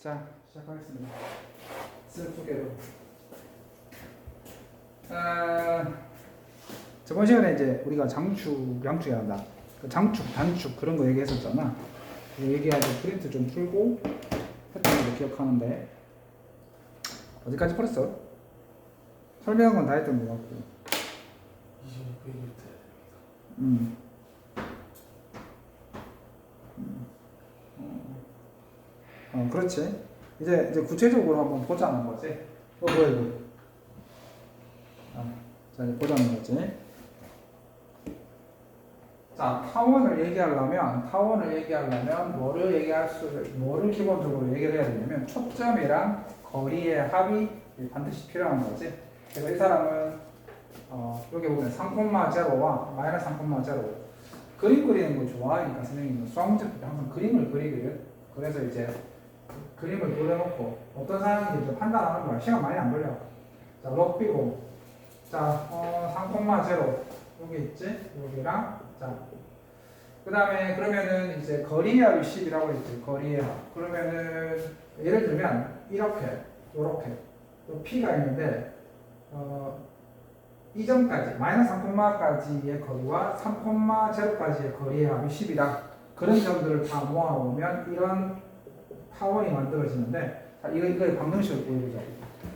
자, 시작하겠습니다. 셀프게로. 저번 시간에 이제 우리가 장축, 양축이 한다. 장축, 단축 그런 거 얘기했었잖아. 얘기하고 프린트 좀 풀고 패턴도 기억하는데 어디까지 풀었어? 설명한 건 다 했던 것 같고. 2600일때. 그렇지. 이제 구체적으로 한번 보자는 거지. 뭐야 이거? 자, 이제 보자는 거지. 자, 타원을 얘기하려면 뭐를 기본적으로 얘기를 해야 되냐면 초점이랑 거리의 합이 반드시 필요한 거지. 그래서 이 사람은 여기 보면 3,0와 마이너스 3,0 그림 그리는 거 좋아하니까 선생님은 수학 문제 풀 때 항상 그림을 그리거든. 그래서 이제 그림을 그려놓고 어떤 사람인지 좀 판단하는 거야. 시간 많이 안 걸려. 자, 럭비고. 자, 3,0 여기 있지? 여기랑 자, 그 다음에 그러면은 이제 거리의 합이 10이라고 했지. 거리의 합. 그러면은 예를 들면 이렇게 P가 있는데 이 점까지 마이너스 3,까지의 거리와 3,0까지의 거리의 합이 10이다. 그런 점들을 다 모아놓으면 이런 타원이 만들어지는데, 자, 이거의 방정식을 보여주자고.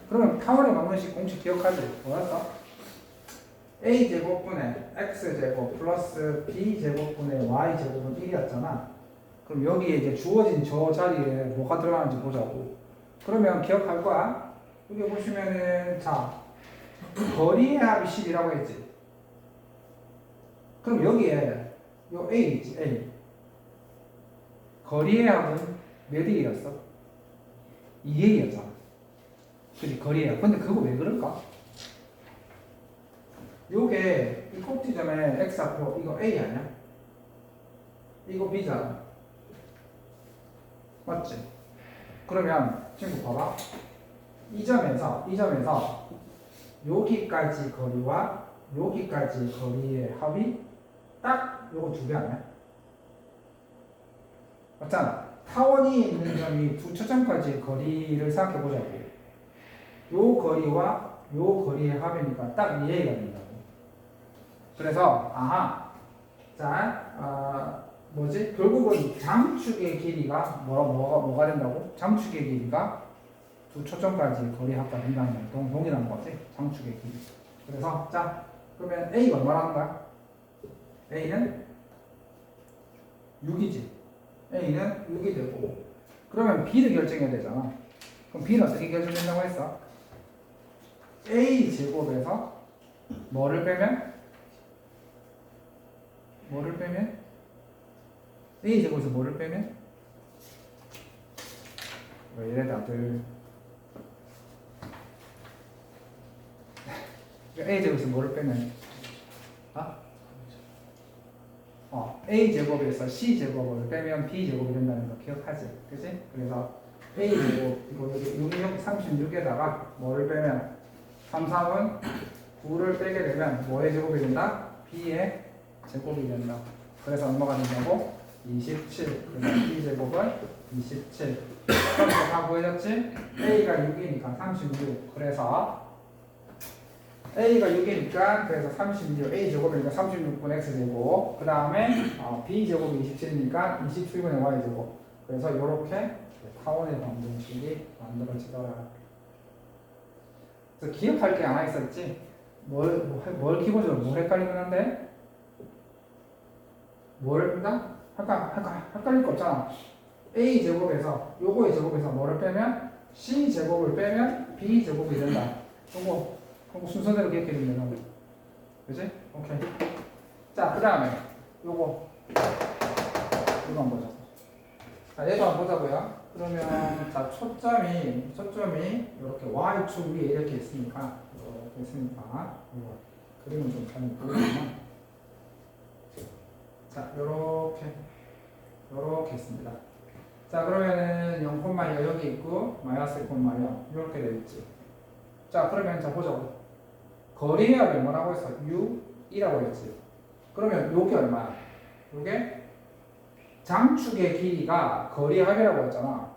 그러면 타원의 방정식 공식 기억하지? 뭐였어? a제곱분의 x제곱 플러스 b제곱분의 y제곱은 1이었잖아. 그럼 여기에 이제 주어진 저 자리에 뭐가 들어가는지 보자고. 그러면 기억할 거야. 여기 보시면은, 자, 거리의 합이 10이라고 했지. 그럼 여기에 요 a 있지, a. 거리의 합은 몇 일이었어? 2일이었잖아. 그치, 거리의 합. 근데 그거 왜 그럴까? 요게 이 꼭지점에 x 앞으로 이거 a 아니야? 이거 b잖아. 맞지? 그러면 친구 봐봐. 이 점에서 여기까지 거리와 여기까지 거리의 합이 딱 요거 두 개 아니야? 맞잖아. 타원이 있는 점이 두 초점까지의 거리를 생각해 보자고. 요 거리와 요 거리의 합이니까 딱 이해가 된다고. 그래서 자, 결국은 장축의 길이가 뭐가 된다고? 장축의 길이가 두 초점까지 거리 합과 된다는 동일한 거지. 장축의 길이. 그래서 자, 그러면 A가 얼마라는 거야? A는 6이지. A는 6이 되고, 그러면 B를 결정해야 되잖아. 그럼 B는 어떻게 결정된다고 했어? A 제곱에서 뭐를 빼면? A 제곱에서 뭐를 빼면? 왜 이래 다들? A 제곱에서 뭐를 빼면? A 제곱에서 C 제곱을 빼면 B 제곱이 된다는 거 기억하지? 그치? 그래서 A 제곱, 이거 여기 6, 36에다가 뭐를 빼면 3, 3은 9를 빼게 되면 뭐의 제곱이 된다? B의 제곱이 된다. 그래서 얼마가 된다고? 27. 그래서 B 제곱은 27. 그럼 다 보여졌지? A가 6이니까 36. 그래서 A가 6이니까 그래서 36, A 제곱이니까 36분의 X제곱, 그 다음에 B 제곱이 27이니까 27분의 Y제곱. 그래서 이렇게 타원의 방정식이 만들어지더라. 그래서 기억할 게 하나 있었지? 뭘 기본적으로 뭘 헷갈리긴 한데? 헷갈릴 거 없잖아. A 제곱에서 요거의 제곱에서 뭐를 빼면 C 제곱을 빼면 B 제곱이 된다. 요거 순서대로 기억해 주면 되는 거야. 그치? 오케이. 자, 그 다음에 요거 한번 보자. 자, 얘도 한번 보자고요. 그러면 자, 초점이 이렇게 Y축 위에 이렇게 있으니까 그림은 좀 잘 못 보이지만, 자, 요렇게 있습니다. 자, 그러면은 0,2 여기 있고 마이너스 1,0 이렇게 되어 있지. 자, 그러면 자 보자고. 거리의 합이 뭐라고 했어? 6이라고 했지. 그러면 요게 얼마야? 요게 장축의 길이가 거리의 합이라고 했잖아.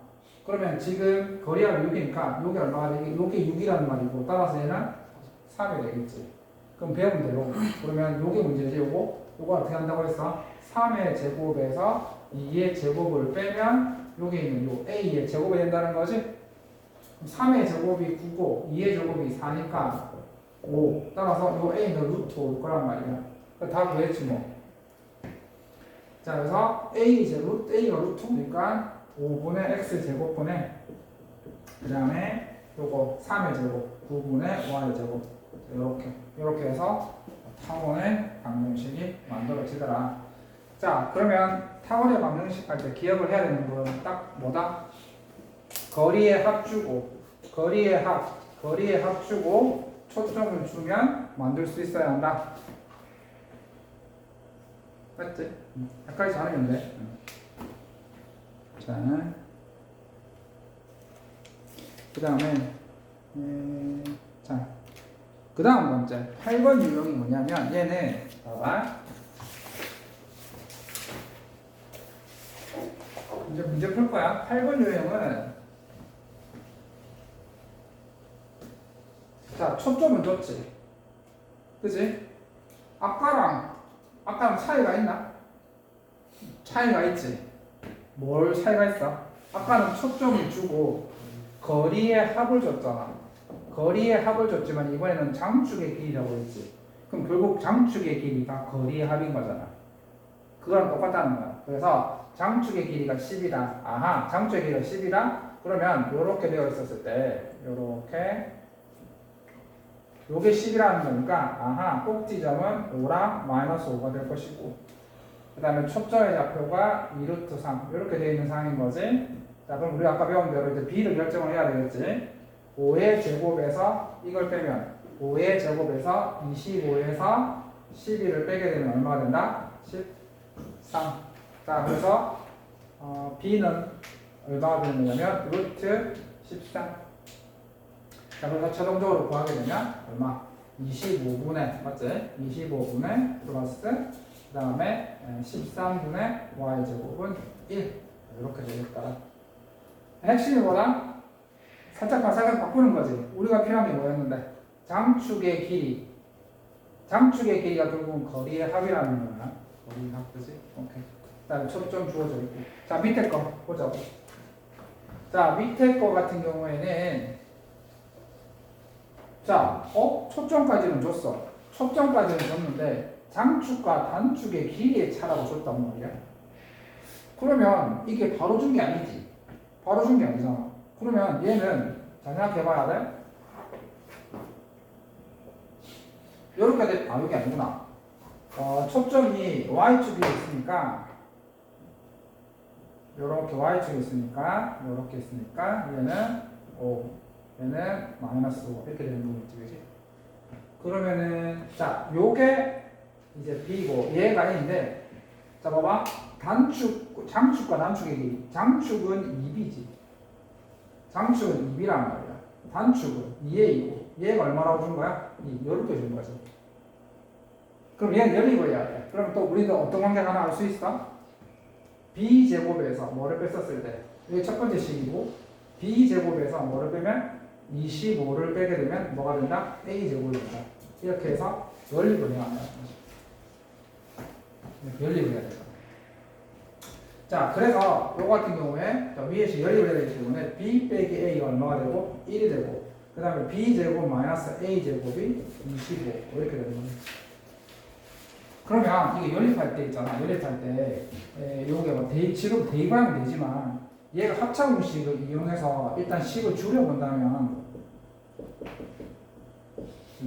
그러면 지금 거리가 6이니까 요게 얼마가 되게 요게 6이라는 말이고 따라서 얘는 3이 되겠지. 그럼 배운 대로 그러면 요게 문제지. 요거 어떻게 한다고 했어? 3의 제곱에서 2의 제곱을 빼면 요게 있는 요 a의 제곱이 된다는 거지. 3의 제곱이 9고 2의 제곱이 4니까 5. 따라서 요 a는 루트 5일 거란 말이야. 다 구했지 뭐. 자, 그래서 a가 루트 5니까 5분의 x 제곱분의 그 다음에 요거 3의 제곱 9분의 y 제곱 이렇게 해서 타원의 방정식이 만들어지더라. 자, 그러면 타원의 방정식 할 때 기억을 해야 되는 건 딱 뭐다? 거리의 합 주고 초점을 주면 만들 수 있어야 한다. 맞지? 헷갈리지 않으면 돼. 자, 그 다음에 자, 그 다음 번째 8번 유형이 뭐냐면 얘는 봐봐. 이제 문제 풀 거야. 8번 유형은 자, 초점은 줬지. 그지? 아까랑 차이가 있나? 차이가 있지. 뭘 차이가 있어? 아까는 초점을 주고 거리의 합을 줬잖아. 거리의 합을 줬지만 이번에는 장축의 길이라고 했지. 그럼 결국 장축의 길이가 거리의 합인 거잖아. 그거랑 똑같다는 거야. 그래서 장축의 길이가 10이다. 아하, 장축의 길이가 10이다. 그러면 이렇게 되어 있었을 때 이렇게 요게 10이라는 거니까 아하, 꼭지점은 5랑 마이너스 5가 될 것이고 그 다음에 초점의 좌표가 2루트 3 이렇게 되어 있는 상황인 거지. 자, 그럼 우리 아까 배운 대로 이제 b를 결정을 해야 되겠지. 5의 제곱에서 이걸 빼면 5의 제곱에서 25에서 12를 빼게 되면 얼마가 된다? 13. 자, 그래서 b는 얼마가 되는 거냐면 루트 13. 자, 그래서 최종적으로 구하게 되면 얼마? 25분의 맞지? 25분의 플러스 그 다음에 13분의 y제곱은 1 이렇게 되겠다. 핵심이 뭐다? 살짝 바꾸는 거지. 우리가 필요한 게 뭐였는데? 장축의 길이가 결국은 거리의 합이라는 거야. 거리의 합, 그지? 오케이. 그 다음에 초점 주어져 있고. 자, 밑에 거 보자고. 자, 밑에 거 같은 경우에는 자, 초점까지는 줬어. 초점까지는 줬는데 장축과 단축의 길이의 차라고 줬단 말이야. 그러면 이게 바로 준 게 아니지. 바로 준 게 아니잖아. 그러면 얘는 잘 생각해 봐야 돼. 요렇게 돼. 아, 여기 아니구나. 초점이 y축에 있으니까 요렇게 y축에 있으니까 요렇게 있으니까 얘는 5 얘는 마이너스 5 이렇게 되는 거겠지, 그지? 그러면은 자, 요게 이제 b고 얘가 a인데 자, 봐봐. 장축과 단축의 길이. 장축은 2b지. 장축은 2b란 말이야. 단축은 2a이고 얘가 얼마라고 준 거야? 2. 요렇게 준 거지. 그럼 얘는 열리고 해야 돼. 그럼 또 우리도 어떤 관계가 하나 알 수 있어? b제곱에서 뭐를 뺐었을 때 이게 첫 번째 식이고 b제곱에서 뭐를 빼면 25를 빼게 되면 뭐가 된다? a제곱이 된다. 이렇게 해서 연립을 해야 한다. 연립을 해야 된다. 자, 그래서 요 같은 경우에 위에서 연립을 해야 되기 때문에 b 빼기 a가 얼마가 되고 1이 되고 그 다음에 b제곱 마이너스 a제곱이 25 이렇게 되는 거예요. 그러면 이게 연립할 때 있잖아. 연립할 때 요게 뭐 지금 대입하면 되지만 얘가 합차공식을 이용해서 일단 식을 줄여본다면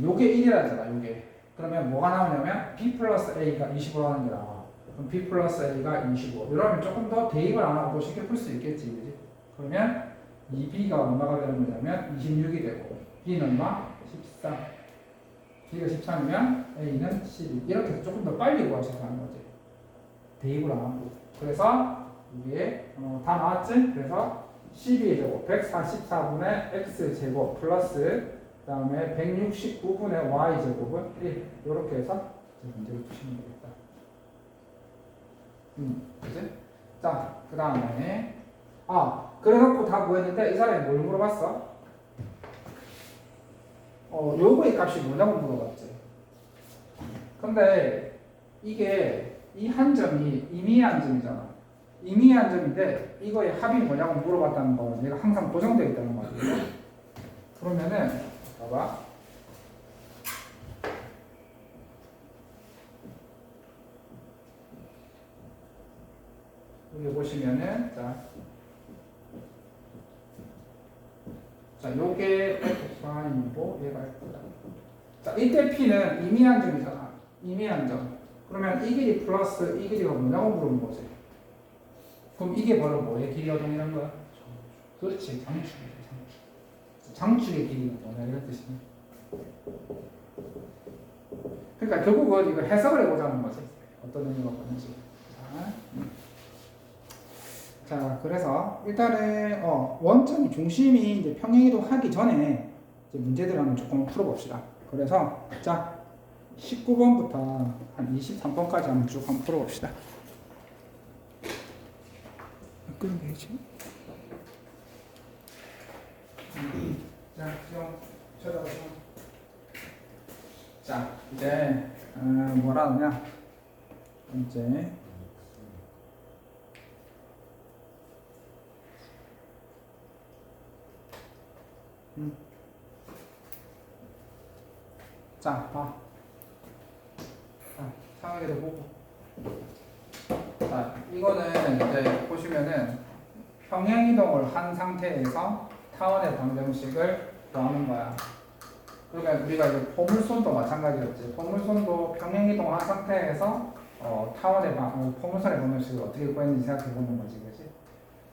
요게 1이라 했잖아. 요게 그러면 뭐가 나오냐면 b 플러스 a가 25라는 게 나와. 그럼 b 플러스 a가 25 이러면 조금 더 대입을 안 하고 쉽게 풀 수 있겠지, 그지? 그러면 이 b가 얼마가 되는 거냐면 26이 되고 b는 얼마? 13. b가 13이면 a는 12 이렇게 해서 조금 더 빨리 구할 수 있다는 거지. 대입을 안 하고. 그래서 이게 다 나왔지? 그래서 12의 제곱 144분의 x제곱 플러스 그 다음에 169분의 y제곱은 1 이렇게 해서 문제를 푸시면 되겠다. 그지? 자, 그 다음에 그래놓고 다 구했는데 이 사람이 뭘 물어봤어? 요거의 값이 뭐냐고 물어봤지. 근데 이게 이 한 점이 임의한 점이잖아. 임의한 점인데 이거의 합이 뭐냐고 물어봤다는 거는 얘가 항상 고정되어 있다는 말이에요. 그러면은 봐봐. 여기 보시면은 자 요게 F'이고 얘가 F다. 자 이때 P는 임의한 점이잖아. 임의한 점. 그러면 이 길이 플러스 이 길이가 뭐냐고 물어본 거지. 그럼 이게 바로 뭐의 길이가 동일한 거야? 그렇지, 장축이지, 장축. 장축의 길이가 뭐냐 이런 뜻이네. 그러니까 결국은 이거 해석을 해보자는 거지. 어떤 의미가 있는지. 자, 그래서 일단은 원점 중심이 이제 평행이동 하기 전에 이제 문제들 한번 조금 풀어봅시다. 그래서 자 19번부터 한 23번까지 한번 쭉 한번 풀어봅시다. 그런 게 있지? 자, 좀 쳐다보자. 자, 이제 뭐라 하냐? 이제 자, 봐. 자, 상하게도 보고. 자, 이거는 이제 보시면은 평행이동을 한 상태에서 타원의 방정식을 구하는 거야. 그러면 우리가 이제 포물선도 마찬가지였지. 포물선도 평행이동한 상태에서 타원의 포물선의 방정식을 어떻게 구했는지 생각해 보는 거지, 그렇지?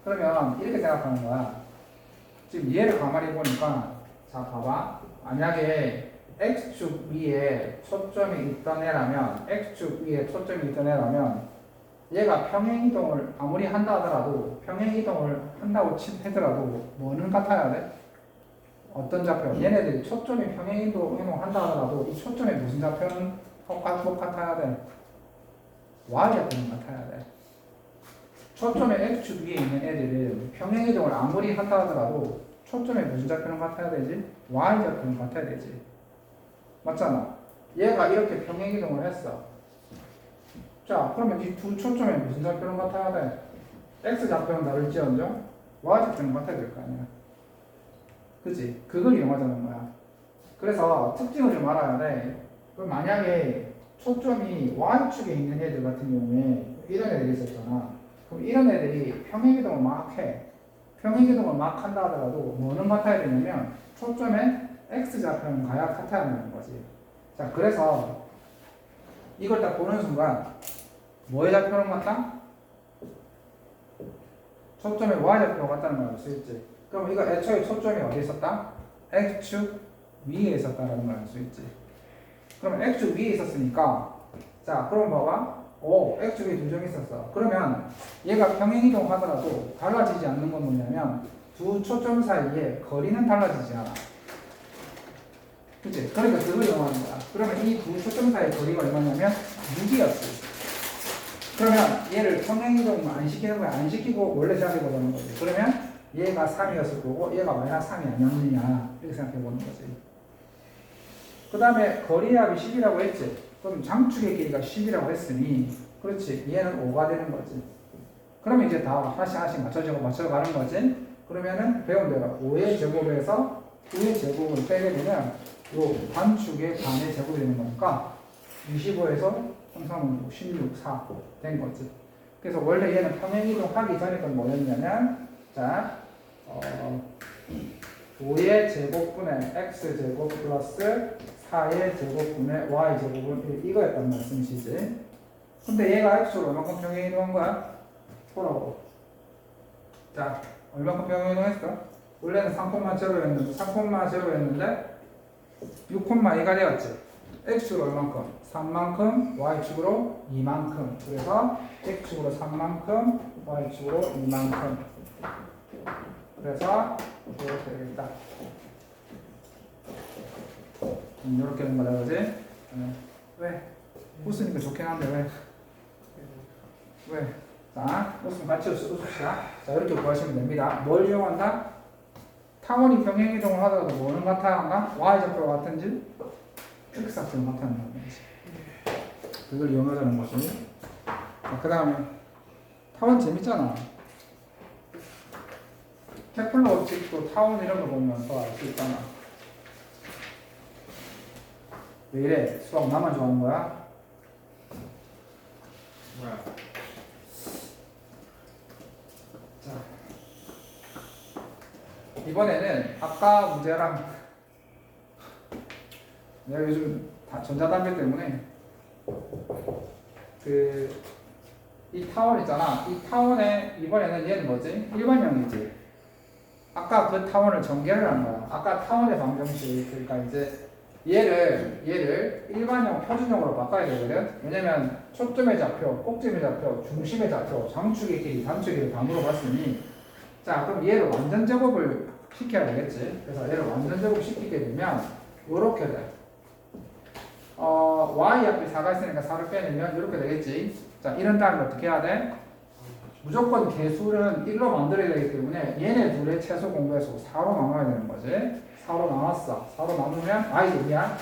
그러면 이렇게 생각하는 거야. 지금 얘를 가만히 보니까 자 봐봐. 만약에 x축 위에 초점이 있던 애라면 x축 위에 초점이 있던 애라면 얘가 평행이동을 아무리 한다 하더라도 평행이동을 한다고 하더라도 뭐는 같아야 돼? 어떤 좌표? 얘네들이 초점이 평행이동 한다 하더라도 이 초점의 무슨 좌표는 똑같아야 돼? y좌표는 같아야 돼. 초점의 x축 위에 있는 애들은 평행이동을 아무리 한다 하더라도 초점의 무슨 좌표는 같아야 되지? y좌표는 같아야 되지. 맞잖아. 얘가 이렇게 평행이동을 했어. 자, 그러면 이 두 초점의 무슨 좌표는 같아야 돼? x좌표는 다를지언정 y좌표는 같아야 될 거 아니야. 그치? 그걸 이용하자는 거야. 그래서 특징을 좀 알아야 돼. 그럼 만약에 초점이 y축에 있는 애들 같은 경우에 이런 애들이 있었잖아. 그럼 이런 애들이 평행이동을 막 해. 평행이동을 막 한다 하더라도 뭐는 같아야 되냐면 초점의 x좌표는 같아야 하는 거지. 자, 그래서 이걸 딱 보는 순간 뭐의 좌표는 같다? 초점의 y좌표가 같다는 걸 알 수 있지. 그럼 이거 애초에 초점이 어디 있었다? x축 위에 있었다라는 걸 알 수 있지. 그럼 x축 위에 있었으니까 자, 그럼 봐봐. x축 위에 두 점이 있었어. 그러면 얘가 평행이동 하더라도 달라지지 않는 건 뭐냐면 두 초점 사이에 거리는 달라지지 않아. 그치? 그러니까 그걸 이용하는 거야. 그러면 이 두 초점 사이의 거리가 얼마냐면 6이었어. 그러면 얘를 평행이동 안 시키는 거야. 안 시키고 원래 생각해 보자는 거지. 그러면 얘가 3이었을 거고 얘가 마이너스 3이 아니었느냐 이렇게 생각해 보는 거지. 그 다음에 거리의 합이 10이라고 했지. 그럼 장축의 길이가 10이라고 했으니 그렇지. 얘는 5가 되는 거지. 그러면 이제 다 하나씩 맞춰가는 거지. 그러면은 배운 대로 5의 제곱에서 9의 제곱을 빼게 되면 요 반축의 반의 제곱이 되는 거니까 25에서 16, 4 된 거지. 그래서 원래 얘는 평행이동 하기 전에 건 뭐였냐면 자 5의 제곱분의 x제곱 플러스 4의 제곱분의 y제곱은 이거였단 말씀이시지. 근데 얘가 x로 얼마큼 평행이동한 거야? 보라고. 자, 얼마큼 평행이동했어? 원래는 3,0였는데 3,0였는데 6,2가 되었지. x축으로 얼만큼? 3만큼, y축으로 2만큼. 그래서 x축으로 3만큼, y축으로 2만큼. 그래서 이렇게 되겠다. 이렇게 되는 거다, 그지? 왜? 웃으니까 좋긴 한데 왜? 왜? 자, 웃음 같이 웃읍시다. 자, 이렇게 구하시면 됩니다. 뭘 이용한다? 타원이 평행이동을 하더라도 뭐는 나타난다? y좌표가 같은지 x좌표가 나타난다는 거지. 그걸 이용하자는 거지. 그 다음에 타원 재밌잖아. 케플러 법칙도 타원 이런 거 보면 더 알 수 있잖아. 왜 이래? 수학 나만 좋아하는 거야? 자, 이번에는 아까 문제랑 내가 요즘 다 전자담배 때문에 이 타원 있잖아. 이 타원에 이번에는 얘는 뭐지? 일반형이지. 아까 그 타원을 전개를 한 거야. 아까 타원의 방정식, 그러니까 이제 얘를 일반형 표준형으로 바꿔야 되거든. 왜냐면 초점의 좌표, 꼭지의 좌표, 중심의 좌표, 장축의 길이, 단축의 길이 다 물어봤으니, 자 그럼 얘를 완전 제곱을 시켜야 되겠지. 그래서 얘를 완전 제곱 시키게 되면 요렇게 돼. y 앞에 4가 있으니까 4를 빼내면 이렇게 되겠지. 자 이런 다음에 어떻게 해야 돼? 무조건 개수는 1로 만들어야 되기 때문에 얘네 둘의 최소 공배수 4로 나눠야 되는 거지. 4로 나눴어. 4로 나누면 y야.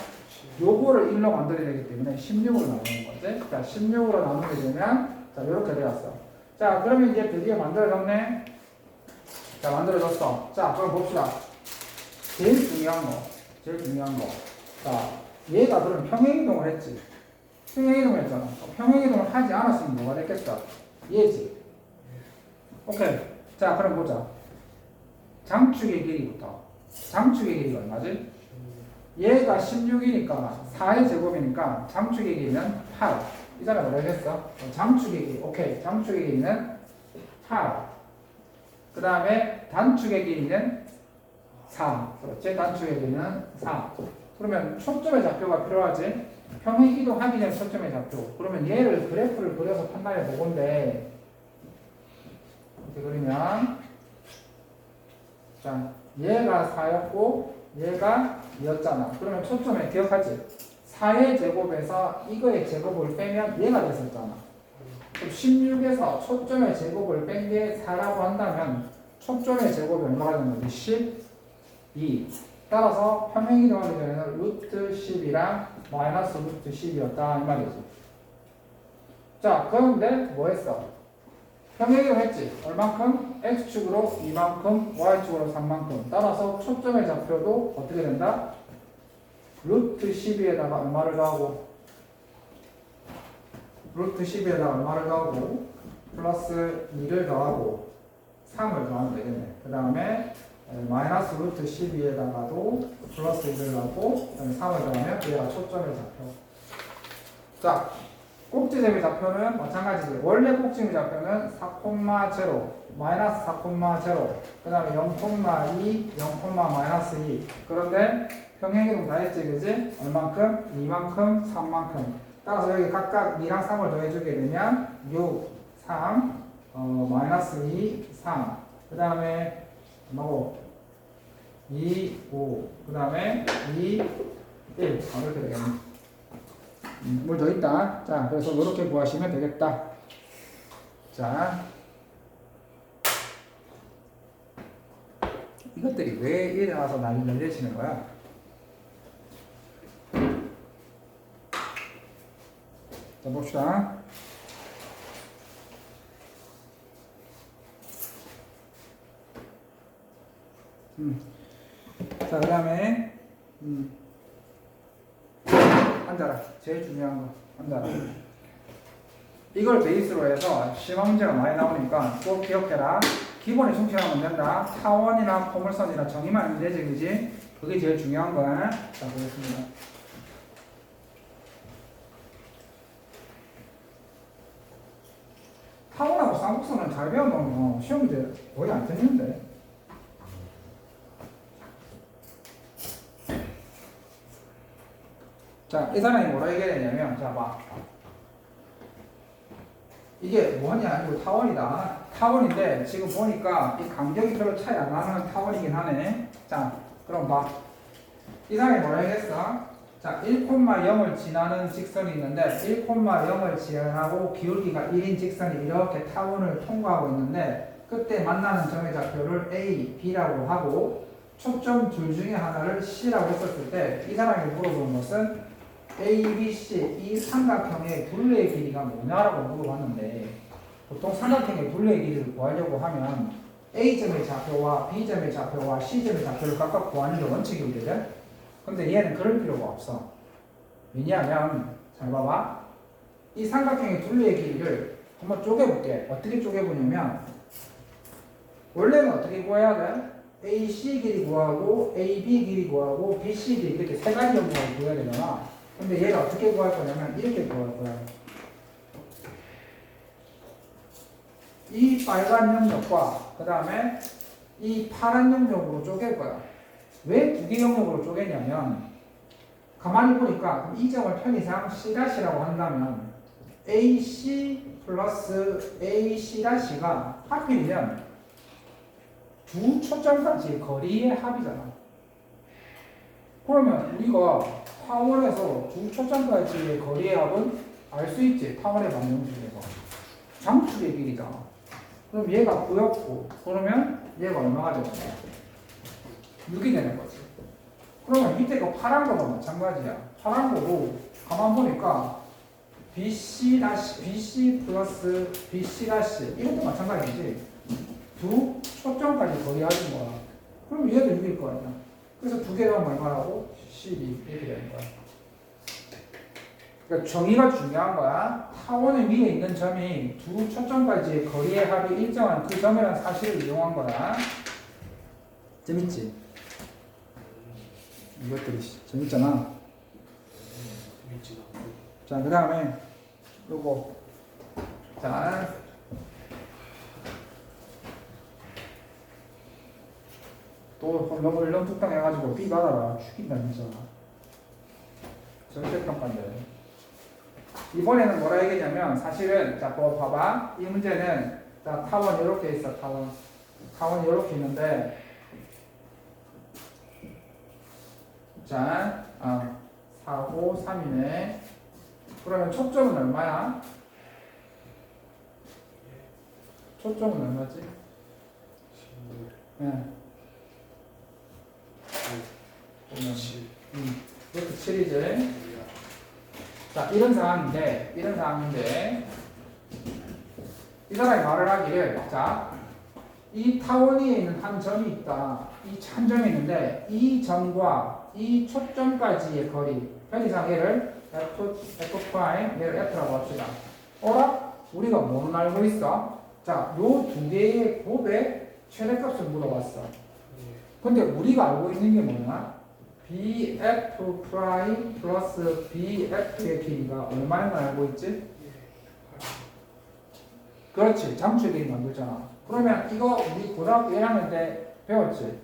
요거를 1로 만들어야 되기 때문에 16으로 나누는 거지. 자 16으로 나누게 되면 자 이렇게 되었어. 자 그러면 이제 드디어 만들어졌네. 자 만들어졌어. 자 그럼 봅시다. 제일 중요한 거. 자 얘가 그럼 평행이동을 했지. 평행이동을 했잖아. 평행이동을 하지 않았으면 뭐가 됐겠어? 얘지. 오케이. 자, 그럼 보자. 장축의 길이부터. 장축의 길이가 얼마지? 얘가 16이니까 4의 제곱이니까 장축의 길이는 8. 이 사람 뭐라 했어? 장축의 길이. 오케이. 장축의 길이는 8. 그 다음에 단축의 길이는 4. 그렇지? 단축의 길이는 4. 그러면 초점의 좌표가 필요하지? 평행이동 하기 전에 초점의 좌표. 그러면 얘를 그래프를 그려서 판단해 보건데 이렇게 그리면 자 얘가 4였고 얘가 2였잖아. 그러면 초점에 기억하지? 4의 제곱에서 이거의 제곱을 빼면 얘가 됐었잖아. 그럼 16에서 초점의 제곱을 뺀 게 4라고 한다면 초점의 제곱이 얼마가 되는 거지? 12. 따라서 평행이동하기 전에는 루트 10이랑 마이너스 루트 10이었다 이 말이지. 자 그런데 뭐 했어? 평행이동 했지. 얼만큼? x축으로 이만큼, y축으로 3만큼. 따라서 초점의 좌표도 어떻게 된다? 루트 12에다가 얼마를 더하고 루트 12에다가 얼마를 더하고 플러스 2를 더하고 3을 더하면 되겠네. 그 다음에 마이너스 루트 12에다가도 플러스 1을 넣고 3을 더하면 얘가 초점의 좌표. 자 꼭지점의 좌표는 마찬가지지. 원래 꼭지점의 좌표는 4,0 마이너스 4,0 그 다음에 0,2 0, 마이너스 2. 그런데 평행이동 다 했지 그지? 얼만큼? 2만큼 3만큼. 따라서 여기 각각 2랑 3을 더해주게 되면 6 3 마이너스 2 3 그 다음에 뭐고 2 5 그 다음에 2 1 이렇게 되겠네. 물 더 있다. 자, 그래서 이렇게 구하시면 되겠다. 자, 이것들이 왜 이래 와서 날려치는 거야? 자, 봅시다. 자, 그 다음에 앉아라. 제일 중요한 거. 앉아라. 이걸 베이스로 해서 시험 문제가 많이 나오니까 꼭 기억해라. 기본에 충실하면 된다. 타원이나 포물선이나 정의만 하면 되지, 그지? 그게 제일 중요한 거야. 자, 보겠습니다. 타원하고 쌍곡선은 잘 배워놓으면 시험 문제 거의 안 틀리는데. 자, 이 사람이 뭐라 얘기했냐면, 자, 봐. 이게 뭐냐? 이거 타원이다. 타원인데, 지금 보니까 이 간격이 별로 차이 안 나는 타원이긴 하네. 자, 그럼 봐. 이 사람이 뭐라 얘기했어? 자, 1,0을 지나는 직선이 있는데, 1,0을 지나고 기울기가 1인 직선이 이렇게 타원을 통과하고 있는데, 그때 만나는 점의 좌표를 A, B라고 하고 초점 둘 중에 하나를 C라고 했었을 때 이 사람이 물어보는 것은 A, B, C 이 삼각형의 둘레의 길이가 뭐냐라고 물어봤는데 보통 삼각형의 둘레의 길이를 구하려고 하면 A점의 좌표와 B점의 좌표와 C점의 좌표를 각각 구하는 게 원칙이거든. 근데 얘는 그럴 필요가 없어. 왜냐하면 잘 봐봐. 이 삼각형의 둘레의 길이를 한번 쪼개볼게. 어떻게 쪼개보냐면 원래는 어떻게 구해야 돼? AC 길이 구하고 AB 길이 구하고 BC 길이 이렇게 세 가지 영역을 구해야 되잖아. 근데 얘가 어떻게 구할 거냐면 이렇게 구할 거야. 이 빨간 영역과 그 다음에 이 파란 영역으로 쪼갤 거야. 왜 두 개 영역으로 쪼개냐면 가만히 보니까 이 점을 편의상 C'라고 한다면 AC 플러스 AC'가 하필이면 두 초점까지 거리의 합이잖아. 그러면 우리가 타원에서 두 초점까지의 거리의 합은 알 수 있지. 타원의 방정 중에서 장축의 길이잖아. 그럼 얘가 9였고 그러면 얘가 얼마가 되는 거야? 6이 되는 거지. 그러면 밑에 거 파란 거가 마찬가지야. 파란 거도 가만 보니까 BC 플러스 BC 이것도 마찬가지지. 두 초점까지 거리하는 거야. 그럼 얘도 6일 거 아니야. 그래서 두 개가 얼마라고? 12 이렇게 되는 거야. 그러니까 정의가 중요한 거야. 타원의 위에 있는 점이 두 초점까지의 거리의 합이 일정한 그 점이라는 사실을 이용한 거야. 재밌지? 이것들이 재밌잖아. 자, 그 다음에 요거. 자, 또 너무 얼렁뚱땅 해가지고 B 받아라. 죽인다 진짜. 절대평가인데. 이번에는 뭐라 얘기냐면 사실은 자, 그거 봐봐. 이 문제는 자, 타원 이렇게 있어. 타원 이렇게 있는데 자, 4, 5, 3이네. 그러면 초점은 얼마야? 초점은 얼마지? 네. 이렇게 7이지. 자, 이런 상황인데 이 사람이 말을 하기를 자, 이 타원 위에 있는 한 점이 있다. 이 한 점이 있는데 이 점과 이 초점까지의 거리 편의상 얘를 F', 얘를 F라고 합시다. 어라? 우리가 뭐는 알고 있어? 자, 요 두 개의 곱의 최대값을 물어봤어. 근데 우리가 알고 있는 게 뭐냐? BF' 플러스 BF의 길이가 얼마나 알고 있지? 그렇지. 장축의 길이 만들잖아. 그러면 이거 우리 고등학교 1학년 때 배웠지?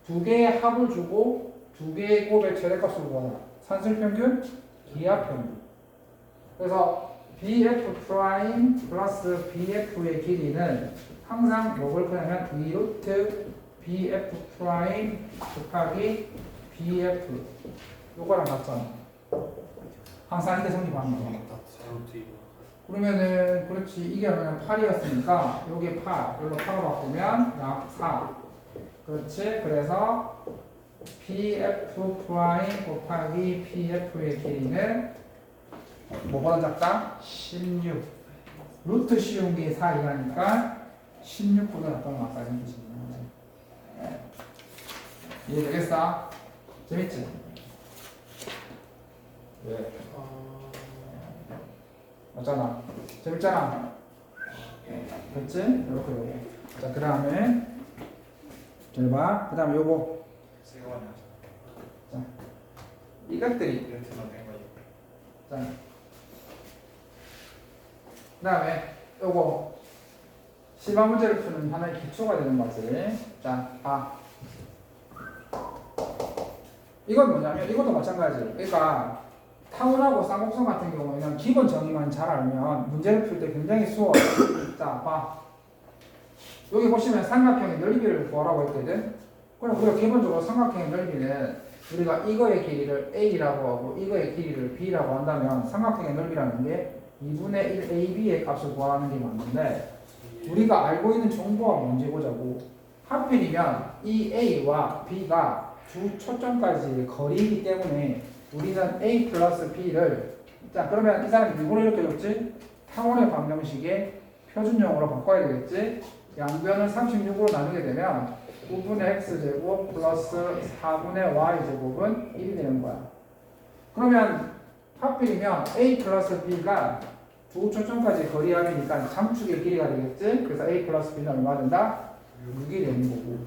두 개의 합을 주고 두 개의 곱의 최대값을 구하라. 산술평균, 기하평균. 그래서 BF' 플러스 BF의 길이는 항상 뭐를 거냐면 2루트 BF' 곱하기 BF 요거랑 같잖아. 항상 이게 성립하는 거야. 그러면은 그렇지. 이게 그냥 8이었으니까 요게 8 여기로 8로 바꾸면 약 4. 그렇지. 그래서 BF' 곱하기 BF의 길이는 뭐보다 작다? 16. 루트 씌운 게 4 이하니까 16보다 작다는 거 아까 얘기했잖아. 이해되겠어? 재밌지? 왜? 맞잖아. 재밌잖아. 그렇지? 이렇게. 자, 그 다음에 잘 봐. 그 다음에 요거. 자, 이것들이. 자, 그 다음에 요거 시방 문제를 푸는 하나의 기초가 되는 거지. 자, 봐. 이건 뭐냐면 이것도 마찬가지. 그러니까 타원하고 쌍곡선 같은 경우에는 기본 정의만 잘 알면 문제를 풀 때 굉장히 수월해. 자, 봐. 여기 보시면 삼각형의 넓이를 구하라고 했거든. 그럼 우리가 기본적으로 삼각형의 넓이는 우리가 이거의 길이를 A라고 하고 이거의 길이를 B라고 한다면 삼각형의 넓이라는 게 2분의 1 AB의 값을 구하는 게 맞는데 우리가 알고 있는 정보가 뭔지 보자고. 하필이면 이 A와 B가 두 초점까지 거리이기 때문에 우리는 A 플러스 B를, 자 그러면 이 사람이 이걸 이렇게 줬지? 타원의 방정식에 표준형으로 바꿔야 되겠지? 양변을 36으로 나누게 되면 9분의 x제곱 플러스 4분의 y제곱은 1이 되는 거야. 그러면 하필이면 A 플러스 B가 두 초점까지 거리함이니까 참축의 길이가 되겠지? 그래서 A 플러스 B는 얼마 된다? 6이 되는 거고.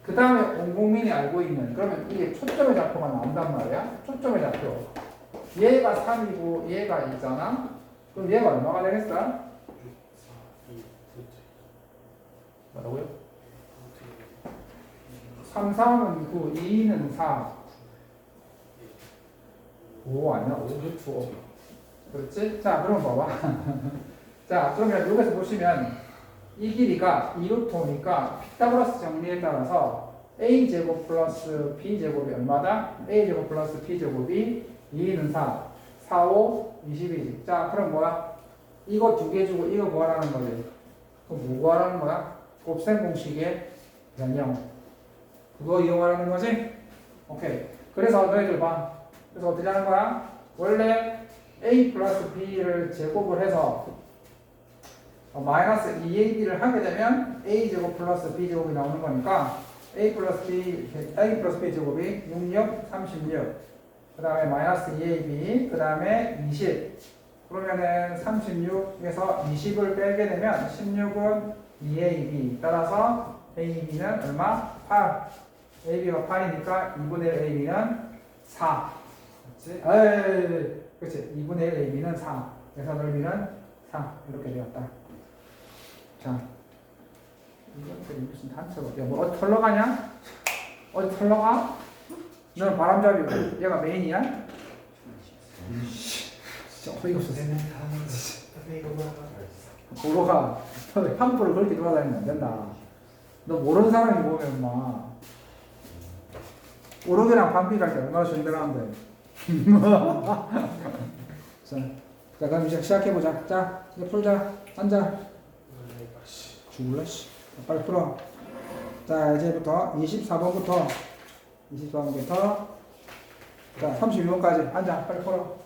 그 다음에 온 국민이 알고 있는, 그러면 이게 초점의 좌표가 나온단 말이야. 초점의 좌표. 얘가 3이고 얘가 2잖아. 그럼 얘가 얼마가 되겠어? 뭐라고요? 3, 4는 9, 2는 4. 5 아니야? 5, 6, 5. 그렇지? 자, 그럼 봐봐. 자, 그러면 여기서 보시면 이 길이가 2루트니까 피타고라스 정리에 따라서 a제곱 플러스 b제곱이 얼마다? a제곱 플러스 b제곱이 2는 4, 4, 5, 22. 자, 그럼 뭐야? 이거 두 개 주고 이거 구하라는 거지. 그럼 뭐 구하라는 거야? 곱셈 공식의 변형. 그거 이용하라는 거지? 오케이. 그래서 너희들 봐. 그래서 어떻게 하는 거야? 원래 a 플러스 b를 제곱을 해서 마이너스 2ab를 하게 되면 a제곱 플러스 b제곱이 나오는 거니까 a 플러스 b 제곱이 66, 36. 그 다음에 마이너스 2ab, 그 다음에 20. 그러면은 36에서 20을 빼게 되면 16은 2ab. 따라서 ab는 얼마? 8. ab가 8이니까 2분의 1 ab는 4. 그렇지? 그렇지. 2분의 1 ab는 4. 그래서 넓이는 4. 이렇게 되었다. 자, 이것들이 무슨 단서가, 야, 뭐 어디 털러 가냐? 어디 털러 가? 너는 바람잡이고 얘가 메인이야? 진짜 어이가 없었어. 보러 가. 너 함부로 그렇게 돌아다니면 안 된다. 너 모르는 사람이 보면 막 오르기랑 반비 갈 때 얼마나 힘들어하는데. 자, 그럼 이제 시작해보자. 자, 이제 풀자. 앉아. 죽을래? 빨리 풀어. 자, 이제부터 24번부터 자, 32번까지 앉아. 빨리 풀어.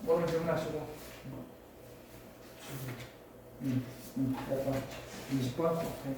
뭐를 질문하시고. 20번. 오케이.